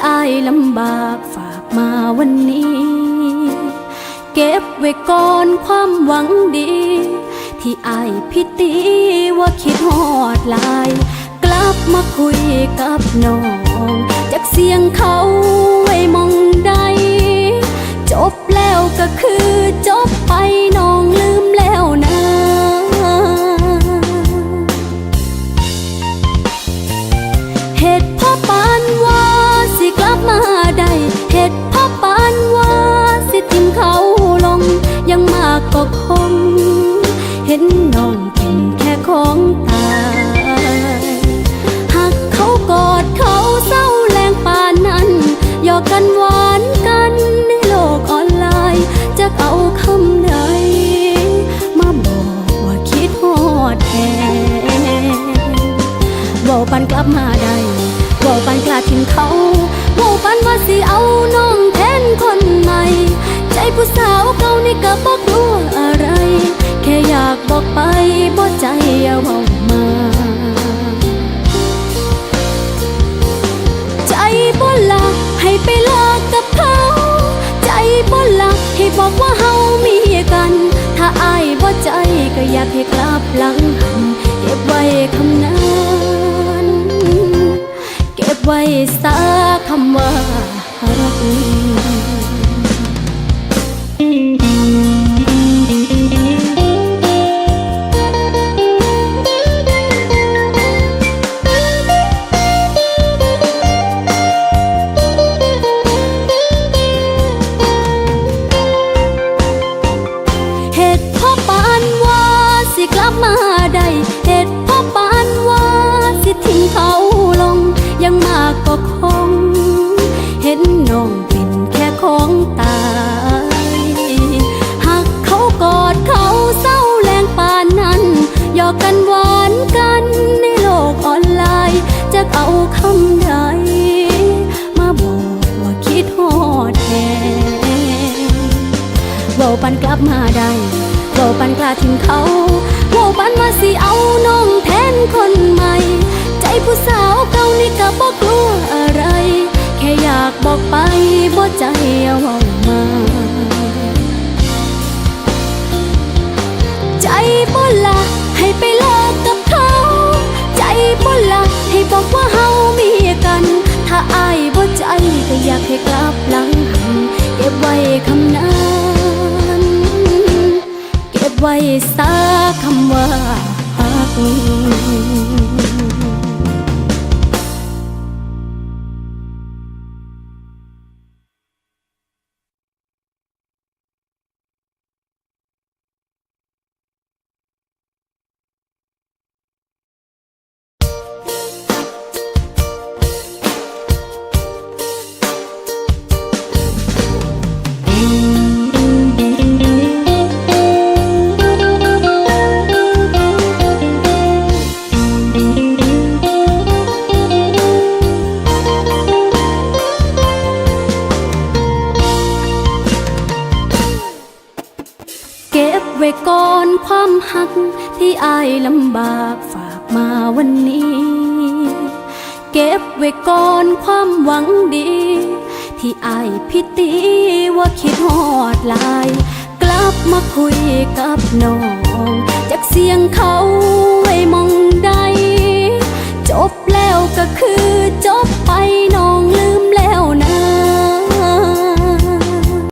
อายลำบากฝากมาวันนี้เก็บไว้ก่อนความหวังดีที่อายพิตีว่าคิดฮอดหลายกลับมาคุยกับน้องจากเสียงเขาไว้มองใดจบแล้วก็คือจบไปน้องลืมแล้วนะเหตุเพราะปานว่าสิกลับมาได้เหตุเพราะปานว่าสิทิมเขาลงยังมากก็คงเห็นน้องเป็นแค่ของตายหากเขากอดเขาเศร้าแรงปานนั้นหยอกกันหวานกันในโลกออนไลน์จะเอาคำไหนมาบอกว่าคิดฮอดแท้บอกปันกลับมาได้บอกปันกล้าทิ้งเขาบอกปันว่าสิเอาน้องแทนคนใหม่ใจผู้สาวเก่านี่ก็บ่กลัวอะไรแค่อยากบอกไปบ่ใจอย่าเว้ามาใจบ่ละให้ไปเลิกกับเขาใจบ่ละให้บอกว่าเฮามีกันถ้าอายบ่ใจก็อยากให้กลับหลังหันเก็บไว้คำนั้นเก็บไว้สักคำว่ารักมาได้เหตุเพราะปานว่าสิทิ้งเขาลงยังมากก็คงเห็นน้องเป็นแค่ของตายหากเขากอดเขาเศร้าแรงปานนั้นหยอกกันหวานกันในโลกออนไลน์จะเอาคำใดมาบอกว่าคิดฮอดแท้เว้าปันกลับมาได้เว้าปันกล้าทิ้งเขาเว้าปันว่าสิเอาน้องแทนคนใหม่ใจผู้สาวเก่านี่ก็บ่กลัวอะไรแค่อยากบอกไปบ่ใจอย่าเว้ามาใจบ่ละให้ไปเลิกกับเขาใจบ่ละให้บอกว่าเฮามีกันถ้าอายบ่ใจก็อยากให้กลับหลังหันเก็บไว้คำนั้นเก็บไว้สักคำว่ารักไว้ก่อนความหักที่อายลำบากฝากมาวันนี้เก็บไว้ก่อนความหวังดีที่อายพิตีว่าคิดฮอดหลายกลับมาคุยกับน้องจากเสียงเขาไว้มอง